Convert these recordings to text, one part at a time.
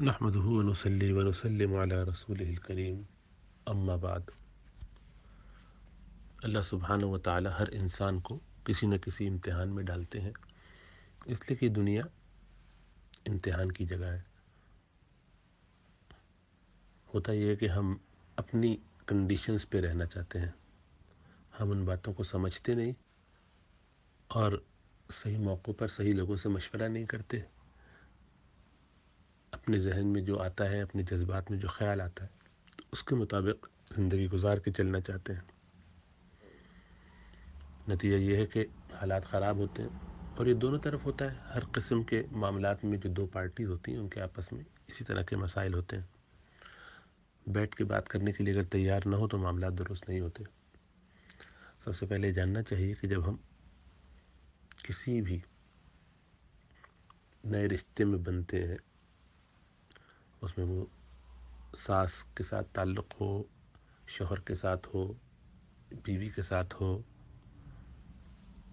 نحمده ونصلي ونسلم على رسوله الکریم اما بعد۔ اللہ سبحانہ و تعالی ہر انسان کو کسی نہ کسی امتحان میں ڈالتے ہیں، اس لیے کہ دنیا امتحان کی جگہ ہے۔ ہوتا یہ ہے کہ ہم اپنی کنڈیشنز پہ رہنا چاہتے ہیں، ہم ان باتوں کو سمجھتے نہیں اور صحیح موقع پر صحیح لوگوں سے مشورہ نہیں کرتے، اپنے ذہن میں جو آتا ہے، اپنے جذبات میں جو خیال آتا ہے اس کے مطابق زندگی گزار کے چلنا چاہتے ہیں۔ نتیجہ یہ ہے کہ حالات خراب ہوتے ہیں، اور یہ دونوں طرف ہوتا ہے۔ ہر قسم کے معاملات میں جو دو پارٹیز ہوتی ہیں ان کے آپس میں اسی طرح کے مسائل ہوتے ہیں۔ بیٹھ کے بات کرنے کے لیے اگر تیار نہ ہو تو معاملات درست نہیں ہوتے۔ سب سے پہلے جاننا چاہیے کہ جب ہم کسی بھی نئے رشتے میں بنتے ہیں، اس میں وہ ساس کے ساتھ تعلق ہو، شوہر کے ساتھ ہو، بیوی کے ساتھ ہو،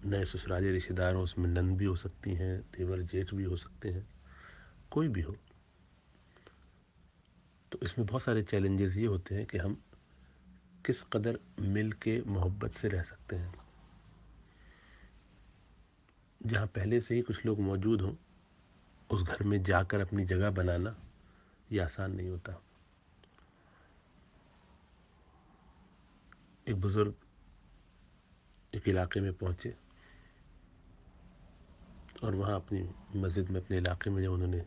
نئے سسرالی رشتہ دار ہوں، اس میں نند بھی ہو سکتی ہیں، دیور جیٹھ بھی ہو سکتے ہیں، کوئی بھی ہو، تو اس میں بہت سارے چیلنجز یہ ہوتے ہیں کہ ہم کس قدر مل کے محبت سے رہ سکتے ہیں۔ جہاں پہلے سے ہی کچھ لوگ موجود ہوں، اس گھر میں جا کر اپنی جگہ بنانا یہ آسان نہیں ہوتا۔ ایک بزرگ ایک علاقے میں پہنچے اور وہاں اپنی مسجد میں، اپنے علاقے میں جب انہوں نے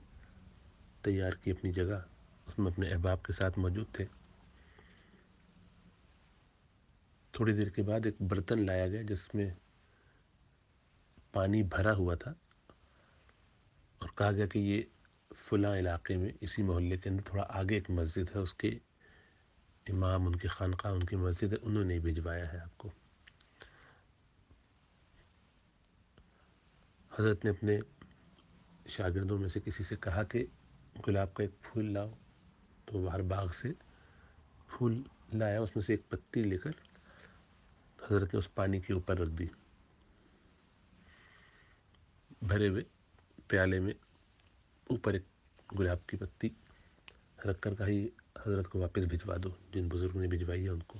تیار کی اپنی جگہ، اس میں اپنے احباب کے ساتھ موجود تھے۔ تھوڑی دیر کے بعد ایک برتن لایا گیا جس میں پانی بھرا ہوا تھا، اور کہا گیا کہ یہ فلاں علاقے میں، اسی محلے کے اندر تھوڑا آگے ایک مسجد ہے، اس کے امام، ان کی خانقاہ، ان کی مسجد ہے، انہوں نے بھجوایا ہے آپ کو۔ حضرت نے اپنے شاگردوں میں سے کسی سے کہا کہ گلاب کا ایک پھول لاؤ، تو وہ باہر باغ سے پھول لایا، اس میں سے ایک پتی لے کر حضرت نے اس پانی کے اوپر رکھ دی۔ بھرے ہوئے پیالے میں اوپر ایک گلاب کی پتی رکھ کر کہا یہ حضرت کو واپس بھجوا دو، جن بزرگ نے بھجوائی ہے ان کو۔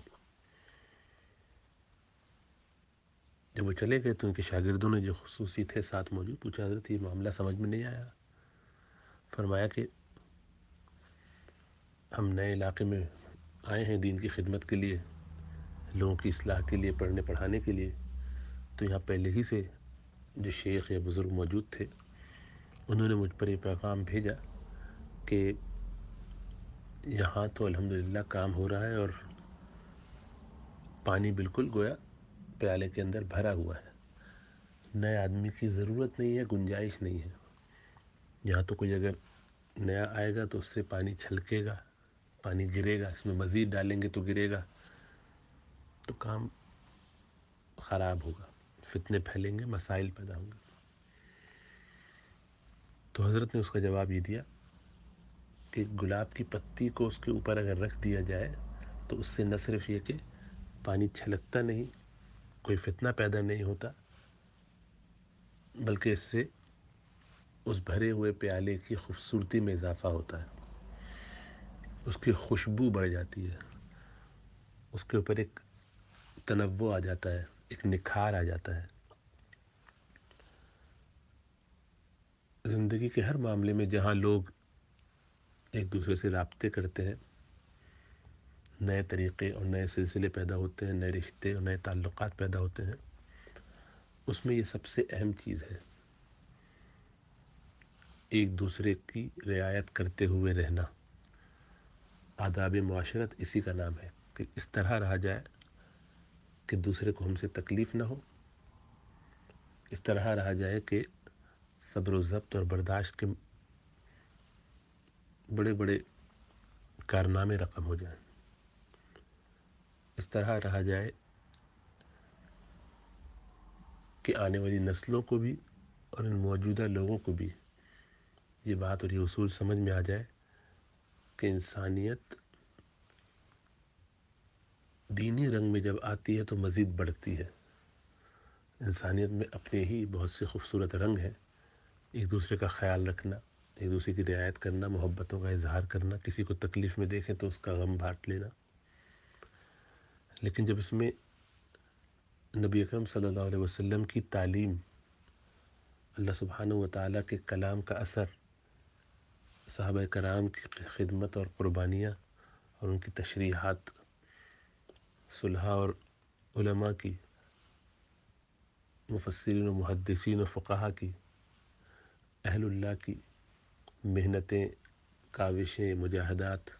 جب وہ چلے گئے تو ان کے شاگردوں نے، جو خصوصی تھے ساتھ موجود، پوچھا حضرت یہ معاملہ سمجھ میں نہیں آیا۔ فرمایا کہ ہم نئے علاقے میں آئے ہیں دین کی خدمت کے لیے، لوگوں کی اصلاح کے لیے، پڑھنے پڑھانے کے لیے، تو یہاں پہلے ہی سے جو شیخ یا بزرگ موجود تھے انہوں نے مجھ پر یہ پیغام بھیجا کہ یہاں تو الحمدللہ کام ہو رہا ہے اور پانی بالکل گویا پیالے کے اندر بھرا ہوا ہے، نئے آدمی کی ضرورت نہیں ہے، گنجائش نہیں ہے۔ یہاں تو کوئی اگر نیا آئے گا تو اس سے پانی چھلکے گا، پانی گرے گا، اس میں مزید ڈالیں گے تو گرے گا، تو کام خراب ہوگا، فتنے پھیلیں گے، مسائل پیدا ہوں گے۔ تو حضرت نے اس کا جواب یہ دیا کہ گلاب کی پتی کو اس کے اوپر اگر رکھ دیا جائے تو اس سے نہ صرف یہ کہ پانی چھلکتا نہیں، کوئی فتنہ پیدا نہیں ہوتا، بلکہ اس سے اس بھرے ہوئے پیالے کی خوبصورتی میں اضافہ ہوتا ہے، اس کی خوشبو بڑھ جاتی ہے، اس کے اوپر ایک تنوع آ جاتا ہے، ایک نکھار آ جاتا ہے۔ زندگی کے ہر معاملے میں جہاں لوگ ایک دوسرے سے رابطے کرتے ہیں، نئے طریقے اور نئے سلسلے پیدا ہوتے ہیں، نئے رشتے اور نئے تعلقات پیدا ہوتے ہیں، اس میں یہ سب سے اہم چیز ہے، ایک دوسرے کی رعایت کرتے ہوئے رہنا۔ آداب معاشرت اسی کا نام ہے کہ اس طرح رہا جائے کہ دوسرے کو ہم سے تکلیف نہ ہو، اس طرح رہا جائے کہ صبر و ضبط اور برداشت کے بڑے بڑے کارنامے رقم ہو جائیں، اس طرح رہا جائے کہ آنے والی نسلوں کو بھی اور ان موجودہ لوگوں کو بھی یہ بات اور یہ اصول سمجھ میں آ جائے کہ انسانیت دینی رنگ میں جب آتی ہے تو مزید بڑھتی ہے۔ انسانیت میں اپنے ہی بہت سے خوبصورت رنگ ہیں، ایک دوسرے کا خیال رکھنا، ایک دوسرے کی رعایت کرنا، محبتوں کا اظہار کرنا، کسی کو تکلیف میں دیکھیں تو اس کا غم بانٹ لینا. لیکن جب اس میں نبی اکرم صلی اللہ علیہ وسلم کی تعلیم، اللہ سبحانہ و تعالیٰ کے کلام کا اثر، صحابہ کرام کی خدمت اور قربانیاں اور ان کی تشریحات، صلحاء اور علماء کی، مفسرین و محدثین و فقہا کی، اہل اللہ کی محنتیں، کاوشیں، مجاہدات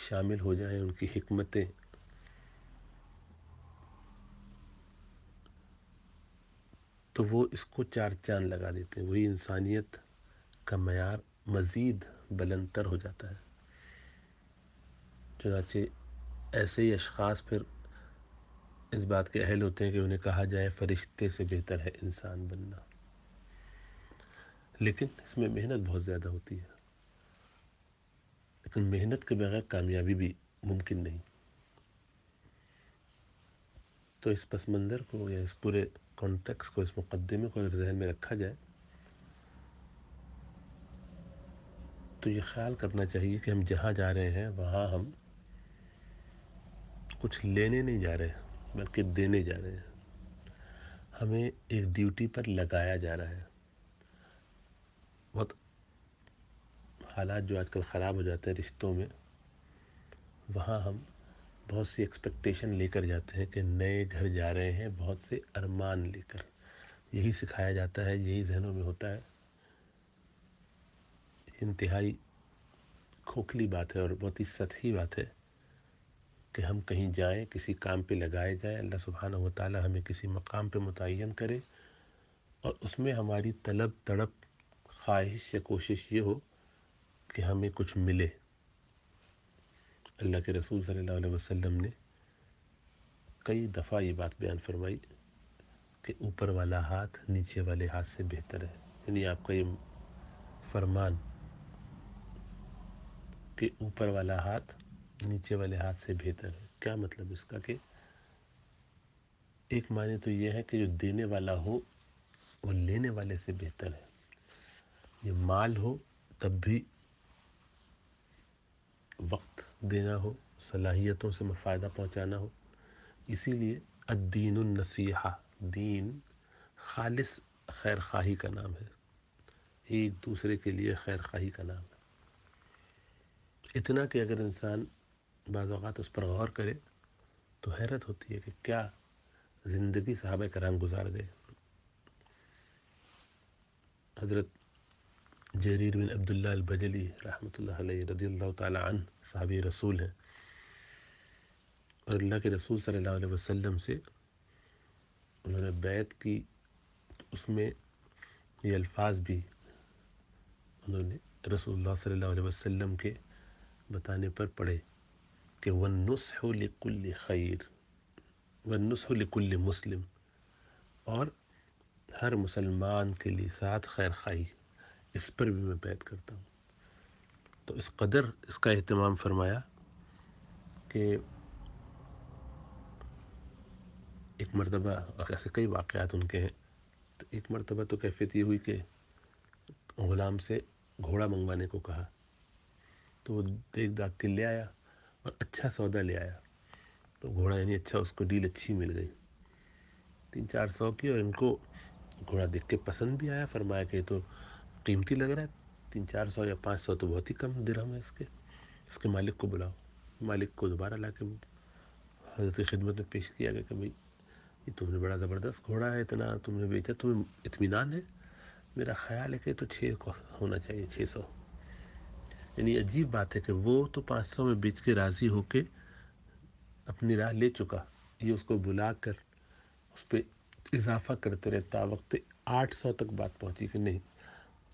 شامل ہو جائیں، ان کی حکمتیں، تو وہ اس کو چار چاند لگا دیتے ہیں. وہی انسانیت کا معیار مزید بلند تر ہو جاتا ہے. چنانچہ ایسے ہی اشخاص پھر اس بات کے اہل ہوتے ہیں کہ انہیں کہا جائے فرشتے سے بہتر ہے انسان بننا. لیکن اس میں محنت بہت زیادہ ہوتی ہے، لیکن محنت کے بغیر کامیابی بھی ممکن نہیں. تو اس پس منظر کو یا اس پورے کانٹیکس کو، اس مقدمے کو اگر ذہن میں رکھا جائے تو یہ خیال کرنا چاہیے کہ ہم جہاں جا رہے ہیں وہاں ہم کچھ لینے نہیں جا رہے بلکہ دینے جا رہے ہیں. ہمیں ایک ڈیوٹی پر لگایا جا رہا ہے. بہت حالات جو آج کل خراب ہو جاتے ہیں رشتوں میں، وہاں ہم بہت سی ایکسپیکٹیشن لے کر جاتے ہیں کہ نئے گھر جا رہے ہیں بہت سے ارمان لے کر. یہی سکھایا جاتا ہے، یہی ذہنوں میں ہوتا ہے. انتہائی کھوکھلی بات ہے اور بہت ہی سطحی بات ہے کہ ہم کہیں جائیں، کسی کام پہ لگائے جائیں، اللہ سبحانہ و تعالی ہمیں کسی مقام پہ متعین کرے اور اس میں ہماری طلب تڑپ، خواہش یا کوشش یہ ہو کہ ہمیں کچھ ملے. اللہ کے رسول صلی اللہ علیہ وسلم نے کئی دفعہ یہ بات بیان فرمائی کہ اوپر والا ہاتھ نیچے والے ہاتھ سے بہتر ہے. یعنی آپ کا یہ فرمان کہ اوپر والا ہاتھ نیچے والے ہاتھ سے بہتر ہے، کیا مطلب اس کا؟ کہ ایک معنی تو یہ ہے کہ جو دینے والا ہو وہ لینے والے سے بہتر ہے. یہ مال ہو تب بھی وقت دینا ہو، صلاحیتوں سے فائدہ پہنچانا ہو. اسی لیے الدین النصیحہ، دین خالص خیر خواہی کا نام ہے، ایک دوسرے کے لیے خیر خواہی کا نام ہے. اتنا کہ اگر انسان بعض اوقات اس پر غور کرے تو حیرت ہوتی ہے کہ کیا زندگی صحابہ کرام گزار گئے. حضرت جریر بن عبداللہ البجلی رحمۃ اللہ علیہ رضی اللہ تعالی عنہ صحابی رسول ہیں، اور اللہ کے رسول صلی اللہ علیہ وسلم سے انہوں نے بیعت کی. اس میں یہ الفاظ بھی انہوں نے رسول اللہ صلی اللہ علیہ وسلم کے بتانے پر پڑھے کہ وَالنُّصْحُ لِكُلِّ خَيْرٍ وَالنُّصْحُ لِكُلِّ مسلم، اور ہر مسلمان کے لیے ساتھ خیر خواہی، اس پر بھی میں بیعت کرتا ہوں. تو اس قدر اس کا اہتمام فرمایا کہ ایک مرتبہ، ایسے کئی واقعات ان کے ہیں، تو ایک مرتبہ تو کیفیت یہ ہوئی کہ غلام سے گھوڑا منگوانے کو کہا تو وہ دیکھ داکھ کے لے آیا اور اچھا سودا لے آیا. تو گھوڑا یعنی اچھا، اس کو ڈیل اچھی مل گئی 300-400 کی، اور ان کو گھوڑا دیکھ کے پسند بھی آیا. فرمایا کہ تو قیمتی لگ رہا ہے، 300-400 یا 500 تو بہت ہی کم درہم ہے اس کے مالک کو بلاؤ. مالک کو دوبارہ لا کے حضرت کی خدمت میں پیش کیا گیا کہ بھئی یہ تم نے بڑا زبردست گھوڑا ہے، اتنا تم نے بیچا، تمہیں اطمینان ہے؟ میرا خیال ہے کہ تو 6 کو ہونا چاہیے، 600. یعنی عجیب بات ہے کہ وہ تو 500 میں بیچ کے راضی ہو کے اپنی راہ لے چکا، یہ اس کو بلا کر اس پہ اضافہ کرتے رہے. تا وقت 800 تک بات پہنچی کہ نہیں،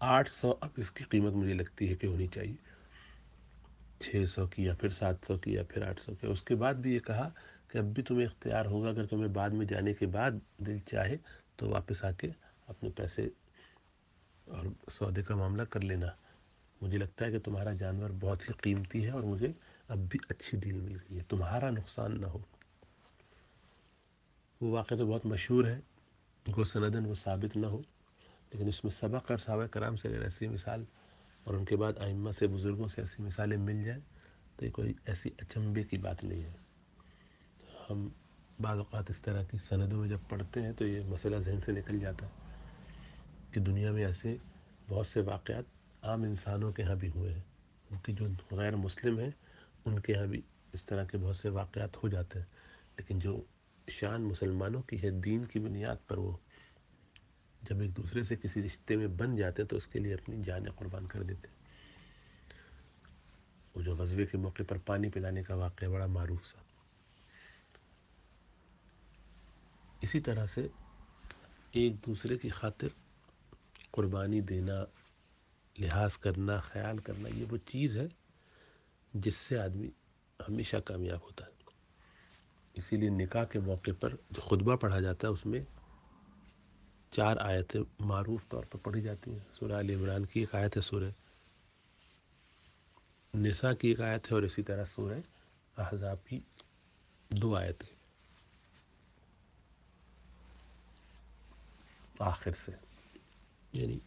800 اب اس کی قیمت مجھے لگتی ہے کہ ہونی چاہیے. 600 کی یا پھر 700 کی یا پھر 800 کی. اس کے بعد بھی یہ کہا کہ اب بھی تمہیں اختیار ہوگا، اگر تمہیں بعد میں جانے کے بعد دل چاہے تو واپس آ کے اپنے پیسے اور سودے کا معاملہ کر لینا. مجھے لگتا ہے کہ تمہارا جانور بہت ہی قیمتی ہے اور مجھے اب بھی اچھی ڈیل مل گئی ہے، تمہارا نقصان نہ ہو. وہ واقعہ تو بہت مشہور ہے، وہ سندن وہ ثابت نہ ہو، لیکن اس میں سبق اور صحابہ کرام سے اگر ایسی مثال اور ان کے بعد ائمہ سے بزرگوں سے ایسی مثالیں مل جائیں تو یہ کوئی ایسی اچنبے کی بات نہیں ہے. ہم بعض اوقات اس طرح کی سندوں میں جب پڑھتے ہیں تو یہ مسئلہ ذہن سے نکل جاتا ہے کہ دنیا میں ایسے بہت سے واقعات عام انسانوں کے ہاں بھی ہوئے ہیں، ان کی جو غیر مسلم ہیں ان کے ہاں بھی اس طرح کے بہت سے واقعات ہو جاتے ہیں، لیکن جو شان مسلمانوں کی ہے دین کی بنیاد پر، وہ جب ایک دوسرے سے کسی رشتے میں بن جاتے ہیں تو اس کے لیے اپنی جانیں قربان کر دیتے ہیں. وہ جو غزوے کے موقع پر پانی پلانے کا واقعہ بڑا معروف سا. اسی طرح سے ایک دوسرے کی خاطر قربانی دینا، لحاظ کرنا، خیال کرنا، یہ وہ چیز ہے جس سے آدمی ہمیشہ کامیاب ہوتا ہے. اسی لیے نکاح کے موقع پر جو خطبہ پڑھا جاتا ہے اس میں 4 آیتیں معروف طور پر پڑھی جاتی ہیں. سورہ آل عمران کی ایک آیت ہے، سورہ نساء کی ایک آیت ہے، اور اسی طرح سورہ احزاب کی 2 آیتیں آخر سے، یعنی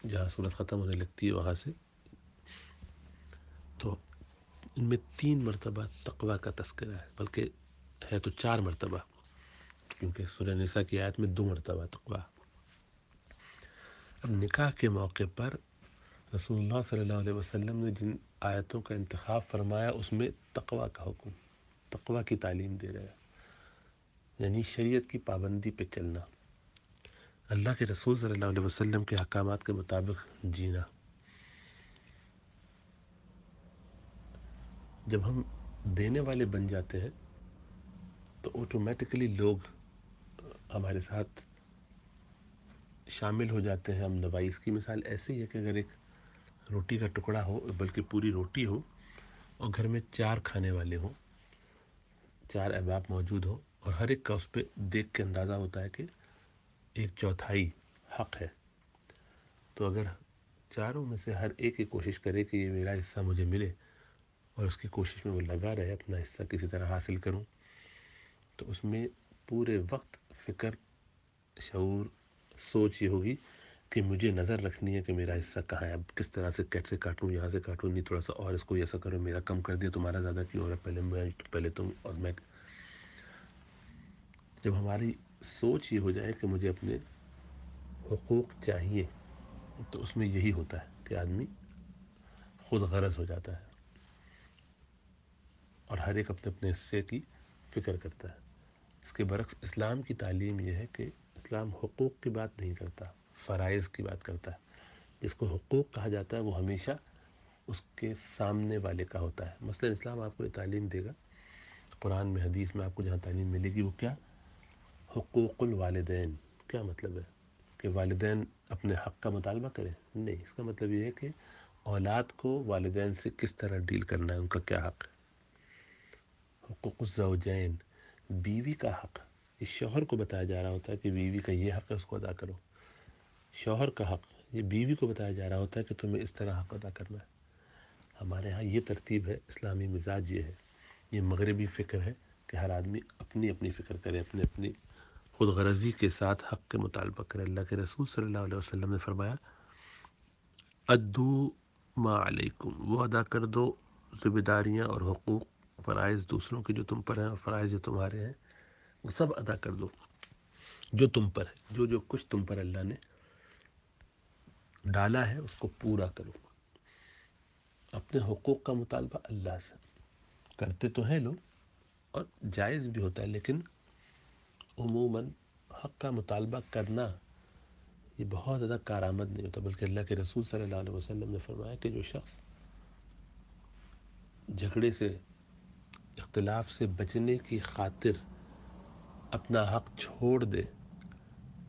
جہاں سورت ختم ہونے لگتی ہے وہاں سے. تو ان میں 3 مرتبہ تقوی کا تذکرہ ہے، بلکہ ہے تو 4 مرتبہ، کیونکہ سورہ نساء کی آیت میں 2 مرتبہ تقوی. اب نکاح کے موقع پر رسول اللہ صلی اللہ علیہ وسلم نے جن آیتوں کا انتخاب فرمایا اس میں تقوی کا حکم، تقوی کی تعلیم دے رہے ہیں، یعنی شریعت کی پابندی پہ چلنا، اللہ کے رسول صلی اللہ علیہ وسلم کے احکامات کے مطابق جینا. جب ہم دینے والے بن جاتے ہیں تو آٹومیٹکلی لوگ ہمارے ساتھ شامل ہو جاتے ہیں. ہم نوائی، اس کی مثال ایسے ہی ہے کہ اگر ایک روٹی کا ٹکڑا ہو، بلکہ پوری روٹی ہو، اور گھر میں 4 کھانے والے ہوں، 4 احباب موجود ہوں، اور ہر ایک کا اس پہ دیکھ کے اندازہ ہوتا ہے کہ 1/4 حق ہے، تو اگر چاروں میں سے ہر ایک کوشش کرے کہ یہ میرا حصہ مجھے ملے اور اس کی کوشش میں وہ لگا رہے اپنا حصہ کسی طرح حاصل کروں، تو اس میں پورے وقت فکر، شعور، سوچ یہ ہوگی کہ مجھے نظر رکھنی ہے کہ میرا حصہ کہاں ہے، اب کس طرح سے کیسے کاٹوں، یہاں سے کاٹوں، نہیں تھوڑا سا اور اس کو ایسا کرو، میرا کم کر دیا، تمہارا زیادہ کیوں ہو رہا ہے، پہلے میں، پہلے تم، اور میں. جب ہماری سوچ یہ ہو جائے کہ مجھے اپنے حقوق چاہیے، تو اس میں یہی ہوتا ہے کہ آدمی خود غرض ہو جاتا ہے اور ہر ایک اپنے اپنے حصے کی فکر کرتا ہے. اس کے برعکس اسلام کی تعلیم یہ ہے کہ اسلام حقوق کی بات نہیں کرتا، فرائض کی بات کرتا ہے. جس کو حقوق کہا جاتا ہے وہ ہمیشہ اس کے سامنے والے کا ہوتا ہے. مثلا اسلام آپ کو یہ تعلیم دے گا، قرآن میں، حدیث میں آپ کو جہاں تعلیم ملے گی، وہ کیا؟ حقوق الوالدین. کیا مطلب ہے؟ کہ والدین اپنے حق کا مطالبہ کریں؟ نہیں، اس کا مطلب یہ ہے کہ اولاد کو والدین سے کس طرح ڈیل کرنا ہے، ان کا کیا حق ہے. حقوق الزوجین، بیوی کا حق، اس شوہر کو بتایا جا رہا ہوتا ہے کہ بیوی کا یہ حق ہے، اس کو ادا کرو. شوہر کا حق یہ بیوی کو بتایا جا رہا ہوتا ہے کہ تمہیں اس طرح حق ادا کرنا ہے. ہمارے ہاں یہ ترتیب ہے، اسلامی مزاج یہ ہے. یہ مغربی فکر ہے کہ ہر آدمی اپنی اپنی فکر کرے، اپنی اپنی خود غرضی کے ساتھ حق کے مطالبہ کرے. اللہ کے رسول صلی اللہ علیہ وسلم نے فرمایا، ادو ما علیکم، وہ ادا کر دو ذمہ داریاں اور حقوق، فرائض دوسروں کے جو تم پر ہیں اور فرائض جو تمہارے ہیں، وہ سب ادا کر دو جو تم پر ہے. جو کچھ تم پر اللہ نے ڈالا ہے اس کو پورا کرو. اپنے حقوق کا مطالبہ اللہ سے کرتے تو ہیں لوگ، اور جائز بھی ہوتا ہے، لیکن عموماً حق کا مطالبہ کرنا یہ بہت زیادہ کارآمد نہیں ہوتا. بلکہ اللہ کے رسول صلی اللہ علیہ وسلم نے فرمایا کہ جو شخص جھگڑے سے، اختلاف سے بچنے کی خاطر اپنا حق چھوڑ دے،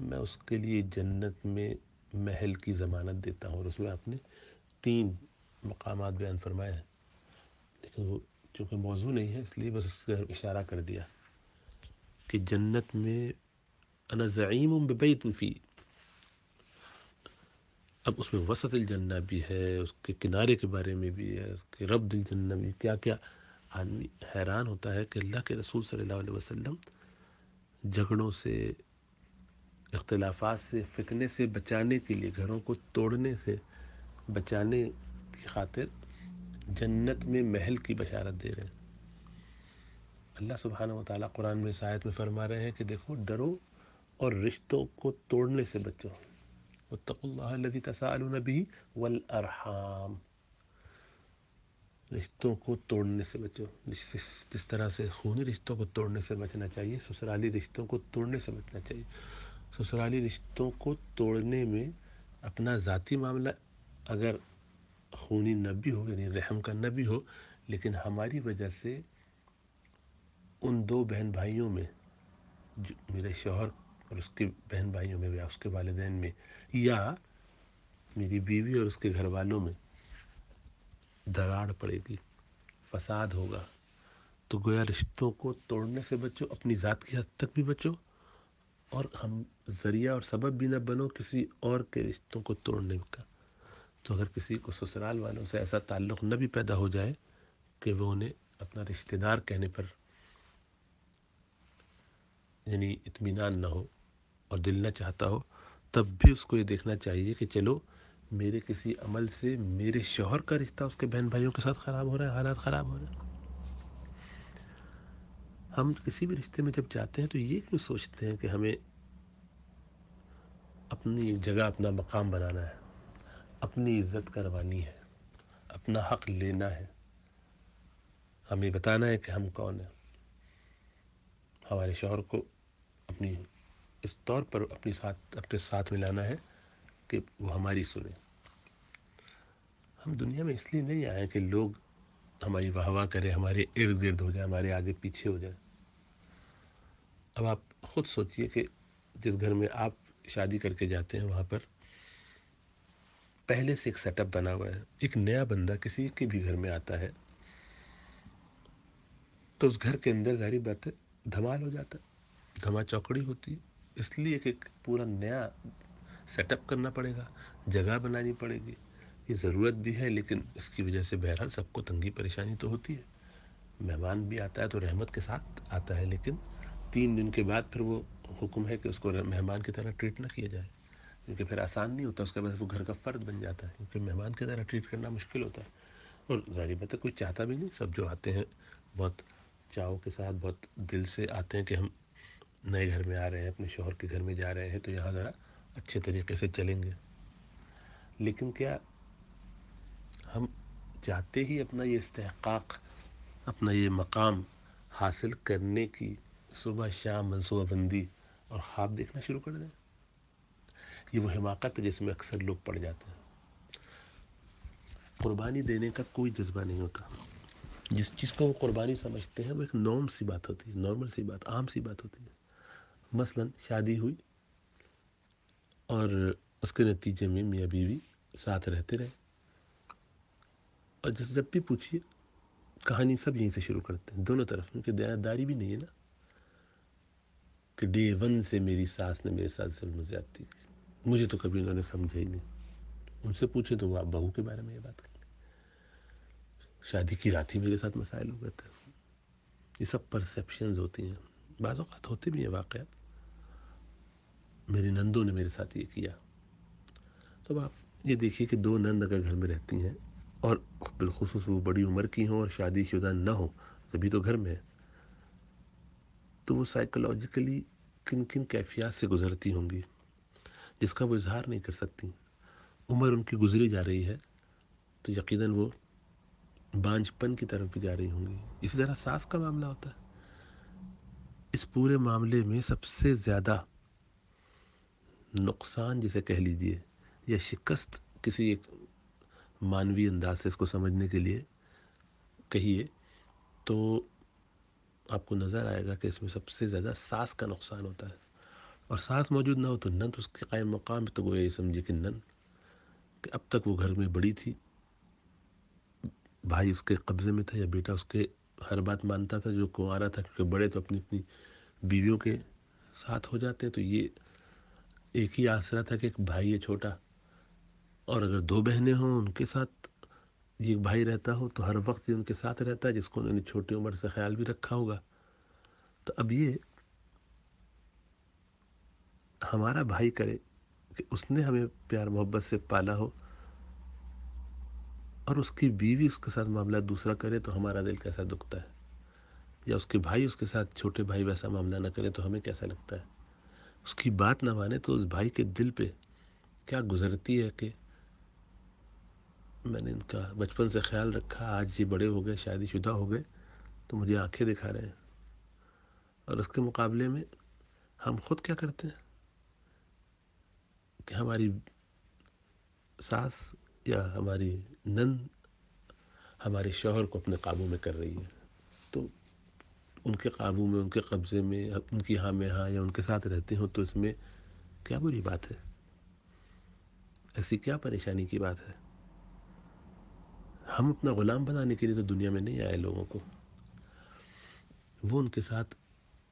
میں اس کے لیے جنت میں محل کی ضمانت دیتا ہوں. اور اس میں آپ نے 3 مقامات بیان فرمائے ہیں، لیکن وہ چونکہ موضوع نہیں ہے اس لیے بس اس کا اشارہ کر دیا کہ جنت میں انا زعیم ببیت فی. اب اس میں وسط الجنہ بھی ہے، اس کے کنارے کے بارے میں بھی ہے، اس کے ربد الجنہ بھی، کیا کیا. آدمی حیران ہوتا ہے کہ اللہ کے رسول صلی اللہ علیہ وسلم جھگڑوں سے، اختلافات سے، فتنے سے بچانے کے لیے، گھروں کو توڑنے سے بچانے کی خاطر جنت میں محل کی بشارت دے رہے ہیں۔ اللہ سبحانہ و تعالیٰ قرآن میں اس آیت میں فرما رہے ہیں کہ دیکھو، ڈرو اور رشتوں کو توڑنے سے بچو۔ واتقوا اللہ الذی تساءلون بہ والارحام، رشتوں کو توڑنے سے بچو۔ جس طرح سے خونی رشتوں کو توڑنے سے بچنا چاہیے، سسرالی رشتوں کو توڑنے سے بچنا چاہیے۔ سسرالی رشتوں کو توڑنے میں اپنا ذاتی معاملہ اگر خونی نہ بھی ہو، یعنی رحم کا نہ بھی ہو، لیکن ہماری وجہ سے ان دو بہن بھائیوں میں، میرے شوہر اور اس کے بہن بھائیوں میں یا اس کے والدین میں، یا میری بیوی اور اس کے گھر والوں میں دراڑ پڑے گی، فساد ہوگا، تو گویا رشتوں کو توڑنے سے بچو، اپنی ذات کی حد تک بھی بچو، اور ہم ذریعہ اور سبب بھی نہ بنو کسی اور کے رشتوں کو توڑنے کا۔ تو اگر کسی کو سسرال والوں سے ایسا تعلق نہ بھی پیدا ہو جائے کہ وہ انہیں اپنا رشتہ دار کہنے پر یعنی اطمینان نہ ہو اور دل نہ چاہتا ہو، تب بھی اس کو یہ دیکھنا چاہیے کہ چلو میرے کسی عمل سے میرے شوہر کا رشتہ اس کے بہن بھائیوں کے ساتھ خراب ہو رہا ہے، حالات خراب ہو رہے ہیں۔ ہم کسی بھی رشتے میں جب جاتے ہیں تو یہ کیوں سوچتے ہیں کہ ہمیں اپنی جگہ، اپنا مقام بنانا ہے، اپنی عزت کروانی ہے، اپنا حق لینا ہے، ہمیں بتانا ہے کہ ہم کون ہیں، ہمارے شوہر کو اپنی اس طور پر اپنے ساتھ ملانا ہے کہ وہ ہماری سنیں۔ ہم دنیا میں اس لیے نہیں آئے کہ لوگ ہماری واہ واہ کریں، ہمارے ارد گرد ہو جائیں، ہمارے آگے پیچھے ہو جائیں۔ اب آپ خود سوچئے کہ جس گھر میں آپ شادی کر کے جاتے ہیں وہاں پر پہلے سے ایک سیٹ اپ بنا ہوا ہے، ایک نیا بندہ کسی کے بھی گھر میں آتا ہے تو اس گھر کے اندر ظاہری بات ہے دھمال ہو جاتا ہے، دھما چوکڑی ہوتی ہے، اس لیے کہ ایک پورا نیا سیٹ اپ کرنا پڑے گا، جگہ بنانی پڑے گی۔ یہ ضرورت بھی ہے، لیکن اس کی وجہ سے بہرحال سب کو تنگی پریشانی تو ہوتی ہے۔ مہمان بھی آتا ہے تو رحمت کے ساتھ آتا ہے، لیکن 3 دن کے بعد پھر وہ حکم ہے کہ اس کو مہمان کی طرح ٹریٹ نہ کیا جائے، کیونکہ پھر آسان نہیں ہوتا، اس کے بعد وہ گھر کا فرد بن جاتا ہے، کیونکہ مہمان کی طرح ٹریٹ کرنا مشکل ہوتا ہے۔ اور ظاہری بات ہے کوئی چاہتا بھی نہیں، سب جو آتے ہیں بہت چاؤ کے ساتھ، بہت دل سے آتے ہیں کہ ہم نئے گھر میں آ رہے ہیں، اپنے شوہر کے گھر میں جا رہے ہیں تو یہاں ذرا اچھے طریقے سے چلیں گے۔ لیکن کیا ہم چاہتے ہی اپنا یہ استحقاق، اپنا یہ مقام حاصل کرنے کی صبح شام منصوبہ بندی اور خواب دیکھنا شروع کر دیں؟ یہ وہ حماقت ہے جس میں اکثر لوگ پڑ جاتے ہیں۔ قربانی دینے کا کوئی جذبہ نہیں ہوتا، جس چیز کو وہ قربانی سمجھتے ہیں وہ ایک نارم سی بات ہوتی ہے، نارمل سی بات، عام سی بات ہوتی ہے۔ مثلا شادی ہوئی اور اس کے نتیجے میں میاں بیوی ساتھ رہتے رہے، اور جب بھی پوچھیے کہانی سب یہیں سے شروع کرتے ہیں، دونوں طرف، کیونکہ دیانتداری بھی نہیں ہے نا کہ ڈے 1 سے میری ساس نے میرے ساتھ ظلم و زیادتی کی، مجھے تو کبھی انہوں نے سمجھا ہی نہیں۔ ان سے پوچھیں تو وہ آپ بہو کے بارے میں یہ بات کریں، شادی کی رات ہی میرے ساتھ مسائل ہو گئے تھے۔ یہ سب پرسیپشنز ہوتی ہیں، بعض اوقات ہوتے بھی ہیں واقعات، میری نندوں نے میرے ساتھ یہ کیا۔ تو آپ یہ دیکھیے کہ 2 نند اگر گھر میں رہتی ہیں اور بالخصوص وہ بڑی عمر کی ہوں اور شادی شدہ نہ ہوں، سبھی تو گھر میں ہے، تو وہ سائیکولوجیکلی کن کن کیفیات سے گزرتی ہوں گی جس کا وہ اظہار نہیں کر سکتی۔ عمر ان کی گزری جا رہی ہے تو یقیناً وہ بانجھ پن کی طرف بھی جا رہی ہوں گی۔ اسی طرح ساس کا معاملہ ہوتا ہے۔ اس پورے معاملے میں سب سے زیادہ نقصان جسے کہہ لیجئے یا شکست، کسی ایک مانوی انداز سے اس کو سمجھنے کے لیے کہیے، تو آپ کو نظر آئے گا کہ اس میں سب سے زیادہ ساس کا نقصان ہوتا ہے۔ اور ساس موجود نہ ہو تو نند اس کے قائم مقام ہے، تو وہ یہ سمجھے کہ نند کہ اب تک وہ گھر میں بڑی تھی، بھائی اس کے قبضے میں تھا یا بیٹا اس کے ہر بات مانتا تھا، جو کنوارا تھا، کیونکہ بڑے تو اپنی اپنی بیویوں کے ساتھ ہو جاتے ہیں، تو یہ ایک ہی آسرا تھا کہ ایک بھائی ہے چھوٹا، اور اگر 2 بہنیں ہوں ان کے ساتھ یہ بھائی رہتا ہو تو ہر وقت یہ ان کے ساتھ رہتا ہے، جس کو انہوں نے چھوٹی عمر سے خیال بھی رکھا ہوگا۔ تو اب یہ ہمارا بھائی کرے کہ اس نے ہمیں پیار محبت سے پالا ہو اور اس کی بیوی اس کے ساتھ معاملہ دوسرا کرے تو ہمارا دل کیسا دکھتا ہے، یا اس کے بھائی اس کے ساتھ چھوٹے بھائی ویسا معاملہ نہ کرے تو ہمیں کیسا لگتا ہے، اس کی بات نہ مانے تو اس بھائی کے دل پہ کیا گزرتی ہے کہ میں نے ان کا بچپن سے خیال رکھا، آج یہ بڑے ہو گئے، شادی شدہ ہو گئے تو مجھے آنکھیں دکھا رہے ہیں، اور اس کے مقابلے میں ہم خود کیا کرتے ہیں کہ ہماری ساس یا ہماری نند ہمارے شوہر کو اپنے قابو میں کر رہی ہے، تو ان کے قابو میں، ان کے قبضے میں، ان کی ہاں میں ہاں، یا ان کے ساتھ رہتے ہوں تو اس میں کیا بری بات ہے، ایسی کیا پریشانی کی بات ہے؟ ہم اپنا غلام بنانے کے لیے تو دنیا میں نہیں آئے لوگوں کو. وہ ان کے ساتھ،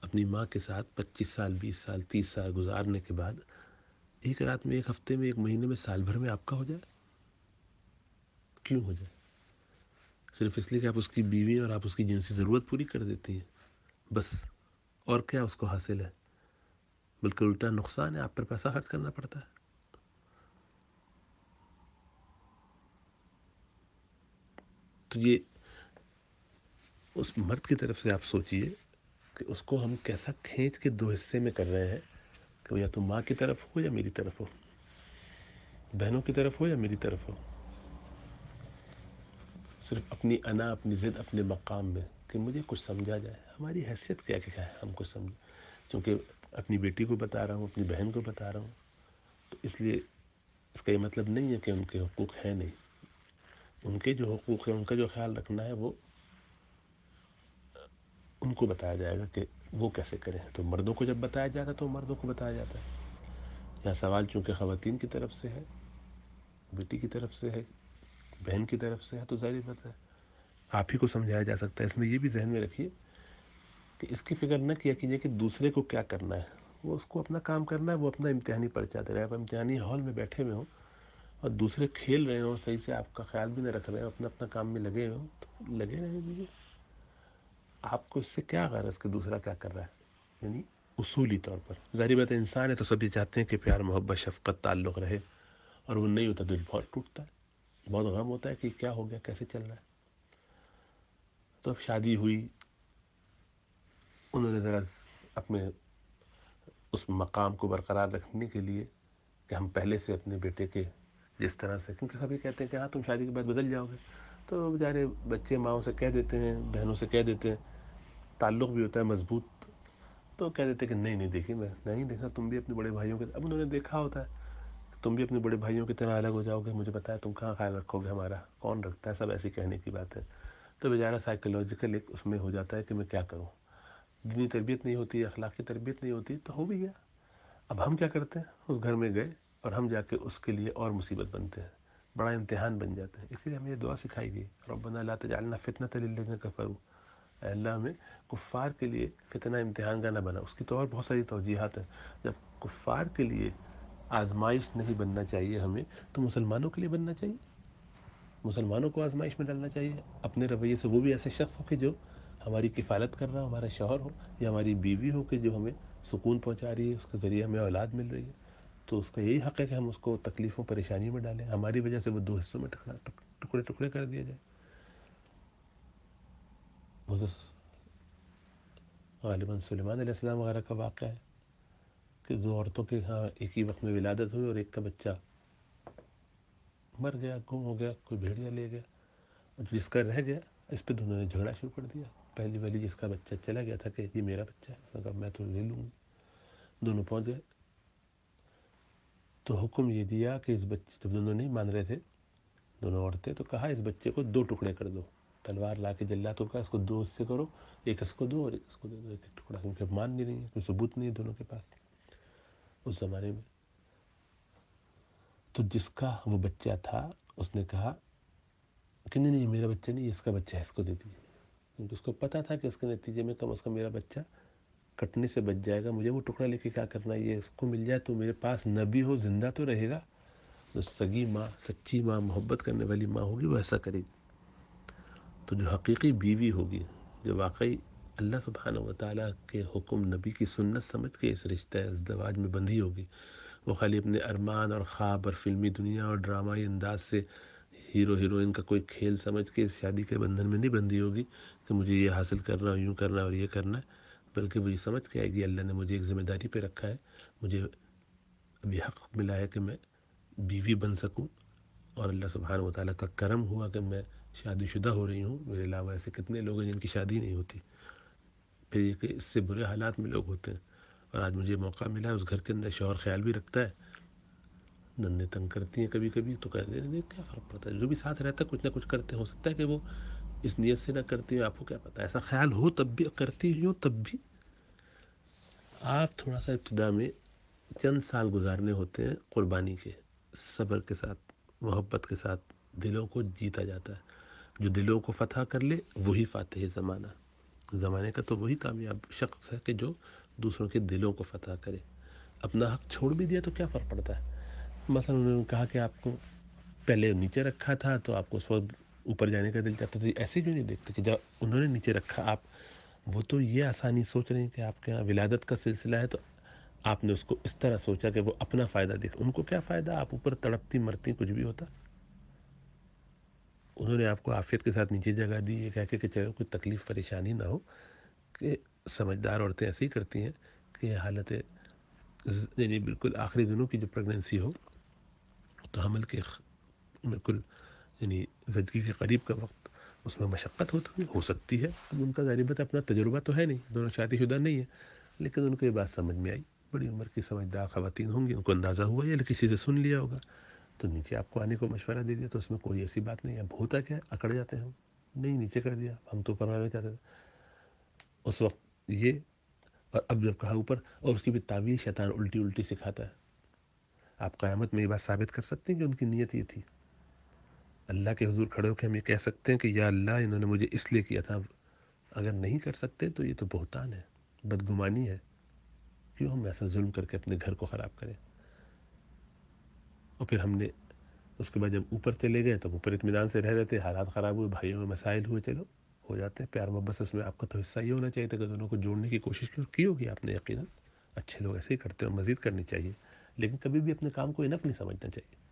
اپنی ماں کے ساتھ 25 سال 20 سال 30 سال گزارنے کے بعد ایک رات میں، ایک ہفتے میں، ایک مہینے میں، سال بھر میں آپ کا ہو جائے. کیوں ہو جائے؟ صرف اس لیے کہ آپ اس کی بیوی اور آپ اس کی جنسی ضرورت پوری کر دیتی ہیں بس. اور کیا اس کو حاصل ہے؟ بلکہ الٹا نقصان ہے، آپ پر پیسہ خرچ کرنا پڑتا ہے. تو یہ اس مرد کی طرف سے آپ سوچئے کہ اس کو ہم کیسا کھینچ کے دو حصے میں کر رہے ہیں کہ وہ یا تو ماں کی طرف ہو یا میری طرف ہو، بہنوں کی طرف ہو یا میری طرف ہو، صرف اپنی انا، اپنی ضد، اپنے مقام میں کہ مجھے کچھ سمجھا جائے. ہماری حیثیت کیا کیا ہے ہم کچھ سمجھ، چونکہ اپنی بیٹی کو بتا رہا ہوں، اپنی بہن کو بتا رہا ہوں، تو اس لیے اس کا یہ مطلب نہیں ہے کہ ان کے حقوق ہیں نہیں. ان کے جو حقوق ہیں، ان کا جو خیال رکھنا ہے، وہ ان کو بتایا جائے گا کہ وہ کیسے کریں. تو مردوں کو جب بتایا جاتا ہے تو مردوں کو بتایا جاتا ہے. یہاں سوال چونکہ خواتین کی طرف سے ہے، بیٹی کی طرف سے ہے، بہن کی طرف سے ہے، تو ظاہر بات ہے آپ ہی کو سمجھایا جا سکتا ہے. اس میں یہ بھی ذہن میں رکھیے کہ اس کی فکر نہ کیا کیجیے کہ دوسرے کو کیا کرنا ہے. وہ اس کو اپنا کام کرنا ہے، وہ اپنا امتحانی پرچہ دے رہا ہے. آپ امتحانی ہال میں بیٹھے ہوئے ہوں اور دوسرے کھیل رہے ہوں، صحیح سے آپ کا خیال بھی نہ رکھ رہے ہوں، اپنا اپنا کام میں لگے ہوں، تو لگے رہے دیجیے. آپ کو اس سے کیا غرض کہ دوسرا کیا کر رہا ہے؟ یعنی اصولی طور پر ظاہر بات ہے انسان ہے تو سبھی چاہتے ہیں کہ پیار محبت شفقت تعلق رہے، اور وہ نہیں ہوتا دل بہت ٹوٹتا ہے، بہت غم ہوتا ہے کہ کیا ہو گیا، کیسے چل رہا ہے. تو اب شادی ہوئی، انہوں نے ذرا اپنے اس مقام کو برقرار رکھنے کے لیے کہ ہم پہلے سے اپنے بیٹے کے جس طرح سے، کیونکہ سبھی کہتے ہیں کہ ہاں تم شادی کے بعد بدل جاؤ گے، تو بیچارے بچے ماؤں سے کہہ دیتے ہیں، بہنوں سے کہہ دیتے ہیں، تعلق بھی ہوتا ہے مضبوط، تو کہہ دیتے کہ نہیں نہیں دیکھیے میں نہیں دیکھا، تم بھی اپنے بڑے بھائیوں کے، اب انہوں نے دیکھا ہوتا ہے تم بھی اپنے بڑے بھائیوں کی طرح الگ ہو جاؤ گے، مجھے پتا ہے تم کہاں خیال رکھو گے ہمارا، کون رکھتا ہے، سب ایسی کہنے کی بات ہے. تو بیچارہ سائیکولوجیکل ایک اس میں ہو جاتا ہے کہ میں کیا کروں، دینی تربیت نہیں ہوتی، اخلاقی تربیت نہیں ہوتی، تو ہو بھی گیا. اب ہم کیا کرتے ہیں، اس گھر میں گئے اور ہم جا کے اس کے لیے اور مصیبت بنتے ہیں، بڑا امتحان بن جاتا ہے. اسی لیے ہمیں یہ دعا سکھائی گئی، ربنا لا تجعلنا فتنة للذین کفروا، اے اللہ ہمیں کفار کے لیے فتنہ امتحان کا نہ بنا. اس کی تو اور بہت ساری توجیحات ہیں. جب کفار کے لیے آزمائش نہیں بننا چاہیے ہمیں، تو مسلمانوں کے لیے بننا چاہیے، مسلمانوں کو آزمائش میں ڈالنا چاہیے اپنے رویے سے. وہ بھی ایسے شخص ہو کہ جو ہماری کفالت کر رہا ہو، ہمارا شوہر ہو یا ہماری بیوی ہو کہ جو ہمیں سکون پہنچا رہی ہے، اس کے ذریعے ہمیں اولاد مل رہی ہے، تو اس کا یہی حق ہے کہ ہم اس کو تکلیفوں پریشانیوں میں ڈالیں، ہماری وجہ سے وہ دو حصوں میں ٹکڑے ٹکڑے کر دیا جائے. غالباً سلیمان علیہ السلام وغیرہ کا واقعہ ہے کہ دو عورتوں کے ہاں ایک ہی وقت میں ولادت ہوئی اور ایک کا بچہ مر گیا، گم ہو گیا، کوئی بھیڑیا لے گیا، اور جس کا رہ گیا اس پہ دونوں نے جھگڑا شروع کر دیا. پہلی والی جس کا بچہ چلا گیا تھا کہ یہ میرا بچہ ہے، اس نے کہا میں تو لے لوں گی. دونوں پہنچ گئے تو حکم یہ دیا کہ اس بچے، جب دونوں نہیں مان رہے تھے دونوں عورتیں، تو کہا اس بچے کو دو ٹکڑے کر دو. تلوار لا کے جلاتوں کا اس کو دو حصے کرو، ایک اس کو دو اور ایک اس کو دے دو، ایک ایک ٹکڑا، کیونکہ اب مان نہیں رہی ہے، کوئی ثبوت نہیں ہے دونوں کے پاس اس زمانے میں. تو جس کا وہ بچہ تھا اس نے کہا کہ نہیں نہیں میرا بچہ نہیں، اس کا بچہ ہے، اس کو دے دیجیے، کیونکہ اس کو پتا تھا کہ اس کے نتیجے میں کم از کم میرا بچہ کٹنے سے بچ جائے گا. مجھے وہ ٹکڑا لے کے کیا کرنا، یہ اس کو مل جائے تو میرے پاس نہ بھی ہو، زندہ تو رہے گا. جو سگی ماں، سچی ماں، محبت کرنے والی ماں ہوگی وہ ایسا کرے گی. تو جو حقیقی بیوی ہوگی، جو واقعی اللہ سبحانہ و تعالیٰ کے حکم، نبی کی سنت سمجھ کے اس رشتہ ازدواج میں بندھی ہوگی. وہ خالی اپنے ارمان اور خواب اور فلمی دنیا اور ڈرامائی انداز سے ہیرو ہیروئن کا کوئی کھیل سمجھ کے اس شادی کے بندھن میں نہیں بندھی ہوگی کہ مجھے یہ حاصل کرنا اور یوں کرنا اور یہ کرنا ہے، بلکہ وہ یہ سمجھ کے آئے گی اللہ نے مجھے ایک ذمہ داری پہ رکھا ہے، مجھے ابھی حق ملا ہے کہ میں بیوی بن سکوں، اور اللہ سبحانہ و تعالیٰ کا کرم ہوا کہ میں شادی شدہ ہو رہی ہوں. میرے علاوہ ایسے کتنے لوگ ہیں جن کی شادی نہیں ہوتی. پھر یہ کہ اس سے برے حالات میں لوگ ہوتے ہیں، اور آج مجھے موقع ملا ہے. اس گھر کے اندر شوہر خیال بھی رکھتا ہے، نندیں تنگ کرتی ہیں کبھی کبھی تو کہتے ہیں کیا فرق پڑتا ہے، جو بھی ساتھ رہتا ہے کچھ نہ کچھ کرتے ہیں. ہو سکتا ہے کہ وہ اس نیت سے نہ کرتی ہیں، آپ کو کیا پتہ، ایسا خیال ہو تب بھی، کرتی ہوں تب بھی آپ تھوڑا سا ابتدا میں چند سال گزارنے ہوتے ہیں قربانی کے، صبر کے ساتھ، محبت کے ساتھ. دلوں کو جیتا جاتا ہے. جو دلوں کو فتح کر لے وہی فاتح زمانہ. زمانے کا تو وہی کامیاب شخص ہے کہ جو دوسروں کے دلوں کو فتح کرے. اپنا حق چھوڑ بھی دیا تو کیا فرق پڑتا ہے. مثلا انہوں نے کہا کہ آپ کو پہلے نیچے رکھا تھا تو آپ کو اس وقت اوپر جانے کا دل چاہتا تھا، ایسے کیوں نہیں دیکھتے کہ جب انہوں نے نیچے رکھا، آپ وہ تو یہ آسانی سوچ رہے ہیں کہ آپ کے یہاں ولادت کا سلسلہ ہے، تو آپ نے اس کو اس طرح سوچا کہ وہ اپنا فائدہ دیکھ. ان کو کیا فائدہ، آپ اوپر تڑپتی مرتی کچھ بھی ہوتا. انہوں نے آپ کو عافیت کے ساتھ نیچے جگہ دی، یہ کہہ کے کہ چلو کوئی تکلیف پریشانی نہ ہو. کہ سمجھدار عورتیں ایسے ہی کرتی ہیں کہ حالت یعنی بالکل آخری دنوں کی جو پریگننسی ہو تو حمل کے بالکل یعنی زچگی کے قریب کا وقت، اس میں مشقت ہو سکتی ہے. اب ان کا غالباً اپنا تجربہ تو ہے نہیں، دونوں شادی شدہ نہیں ہیں، لیکن ان کو یہ بات سمجھ میں آئی. بڑی عمر کی سمجھدار خواتین ہوں گی، ان کو اندازہ ہوا یا کسی سے سن لیا ہوگا تو نیچے آپ کو آنے کو مشورہ دے دیا. تو اس میں کوئی ایسی بات نہیں ہے. اب ہوتا کیا ہے، اکڑ جاتے ہیں ہم، نہیں نیچے کر دیا، ہم تو اوپر آنا چاہتے تھے اس وقت یہ. اور اب جب کہا اوپر، اور اس کی بھی تعویذ شیطان الٹی الٹی سکھاتا ہے. آپ قیامت میں یہ بات ثابت کر سکتے ہیں کہ ان کی نیت یہ تھی. اللہ کے حضور کھڑے ہو کے ہم یہ کہہ سکتے ہیں کہ یا اللہ انہوں نے مجھے اس لیے کیا تھا. اگر نہیں کر سکتے تو یہ تو بہتان ہے، بدگمانی ہے. کیوں ہم ایسا ظلم کر کے اپنے گھر کو خراب کریں. اور پھر ہم نے اس کے بعد جب اوپر چلے گئے تو اوپر اطمینان سے رہ رہے تھے، حالات خراب ہوئے، بھائیوں میں مسائل ہوئے، چلو ہو جاتے ہیں. پیار محبت سے اس میں آپ کا تو حصہ یہ ہونا چاہیے تھا کہ دونوں کو جوڑنے کی کوشش کی ہوگی آپ نے یقیناً. اچھے لوگ ایسے ہی کرتے ہیں، مزید کرنی چاہیے. لیکن کبھی بھی اپنے کام کو انف نہیں سمجھنا چاہیے،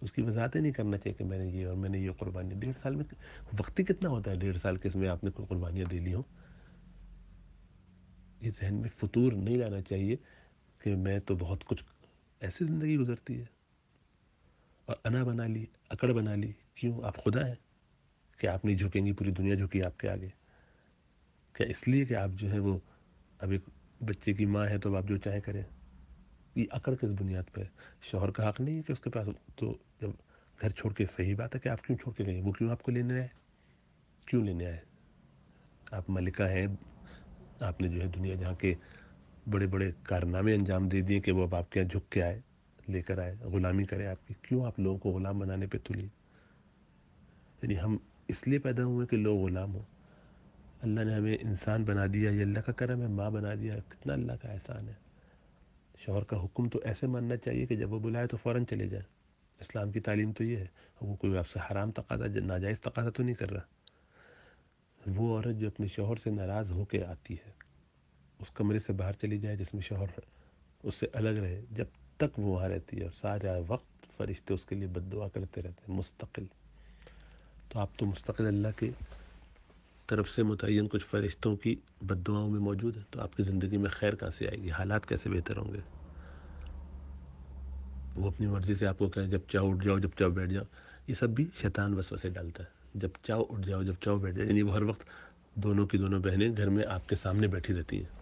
اس کی وضاحتیں نہیں کرنا چاہیے کہ میں نے یہ اور میں نے یہ قربانی. 1.5 سال میں وقت ہی کتنا ہوتا ہے، 1.5 سال کے اس میں آپ نے کوئی قربانیاں دے لی ہوں. یہ ذہن میں فطور نہیں لانا چاہیے کہ میں تو بہت کچھ، ایسی زندگی گزرتی ہے. اور انا بنا لی، اکڑ بنا لی. کیوں، آپ خدا ہیں کہ آپ نہیں جھکیں گی، پوری دنیا جھکی آپ کے آگے. کیا اس لیے کہ آپ جو ہے وہ اب ایک بچے کی ماں ہے تو آپ جو چاہے کریں. یہ اکڑ کس بنیاد پہ ہے. شوہر کا حق نہیں ہے کہ اس کے پاس، تو جب گھر چھوڑ کے، صحیح بات ہے کہ آپ کیوں چھوڑ کے گئے، وہ کیوں آپ کو لینے آئے، کیوں لینے آئے. آپ ملکہ ہیں، آپ نے جو ہے دنیا جہاں کے بڑے بڑے کارنامے انجام دے دیے کہ وہ اب آپ کے یہاں جھک کے آئے، لے کر آئے، غلامی کرے آپ کی. کیوں آپ لوگوں کو غلام بنانے پہ تلی. یعنی ہم اس لیے پیدا ہوئے کہ لوگ غلام ہوں. اللہ نے ہمیں انسان بنا دیا، یہ اللہ کا کرم ہے. ماں بنا دیا، کتنا اللہ کا احسان ہے. شوہر کا حکم تو ایسے ماننا چاہیے کہ جب وہ بلائے تو فوراً چلے جائیں. اسلام کی تعلیم تو یہ ہے. وہ کوئی آپ سے حرام تقاضا، ناجائز تقاضا تو نہیں کر رہا. وہ عورت جو اپنے شوہر سے ناراض ہو کے آتی ہے، اس کمرے سے باہر چلی جائے جس میں شوہر اس سے الگ رہے، جب تک وہ وہاں رہتی ہے، اور سارا وقت فرشتے اس کے لیے بد دعا کرتے رہتے ہیں مستقل. تو آپ تو مستقل اللہ کی طرف سے متعین کچھ فرشتوں کی بد دعاؤں میں موجود ہے. تو آپ کی زندگی میں خیر کہاں سے آئے گی، حالات کیسے بہتر ہوں گے. وہ اپنی مرضی سے آپ کو کہیں جب چاہو اٹھ جاؤ، جب چاہو بیٹھ جاؤ. یہ سب بھی شیطان وسوسے ڈالتا ہے. جب چاہو اٹھ جاؤ، جب چاہو بیٹھ جاؤ، یعنی وہ ہر وقت دونوں کی دونوں بہنیں گھر میں آپ کے سامنے بیٹھی رہتی ہیں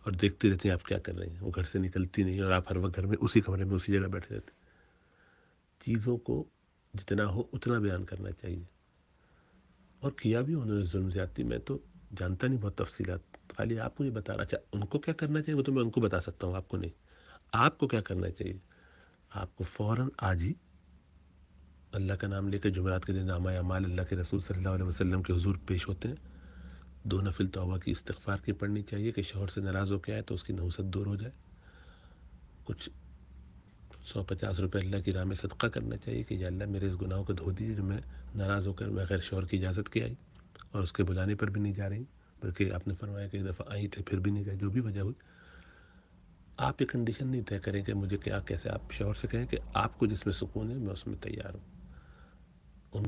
اور دیکھتی رہتی ہیں آپ کیا کر رہے ہیں. وہ گھر سے نکلتی نہیں، اور آپ ہر وقت گھر میں اسی کمرے میں اسی جگہ بیٹھے رہتے ہیں. چیزوں کو جتنا ہو اتنا بیان کرنا چاہیے. اور کیا بھی انہوں نے ظلم زیادتی، میں تو جانتا نہیں بہت تفصیلات، خالی آپ کو یہ بتا رہا. اچھا ان کو کیا کرنا چاہیے وہ تو میں ان کو بتا سکتا ہوں، آپ کو نہیں. آپ کو کیا کرنا چاہیے، آپ کو فوراً آج ہی اللہ کا نام لے کے جمعرات کے دن نامہ اعمال اللہ کے رسول صلی اللہ علیہ وسلم کے حضور پیش ہوتے ہیں. 2 نفل توبہ کی استغفار کی پڑھنی چاہیے کہ شوہر سے ناراض ہو کے آئے تو اس کی نحوست دور ہو جائے. کچھ 150 روپے اللہ کی راہ میں صدقہ کرنا چاہیے کہ یا اللہ میرے اس گناہوں کو دھو دیجیے جو میں ناراض ہو کر بغیر شوہر کی اجازت کے آئی اور اس کے بلانے پر بھی نہیں جا رہی. بلکہ آپ نے فرمایا کہ ایک دفعہ آئی تھے پھر بھی نہیں گئے، جو بھی وجہ ہوئی، آپ یہ کنڈیشن نہیں طے کریں کہ مجھے کیا کیسے، آپ شوہر سے کہیں کہ آپ کو جس میں سکون ہے میں اس میں تیار ہوں،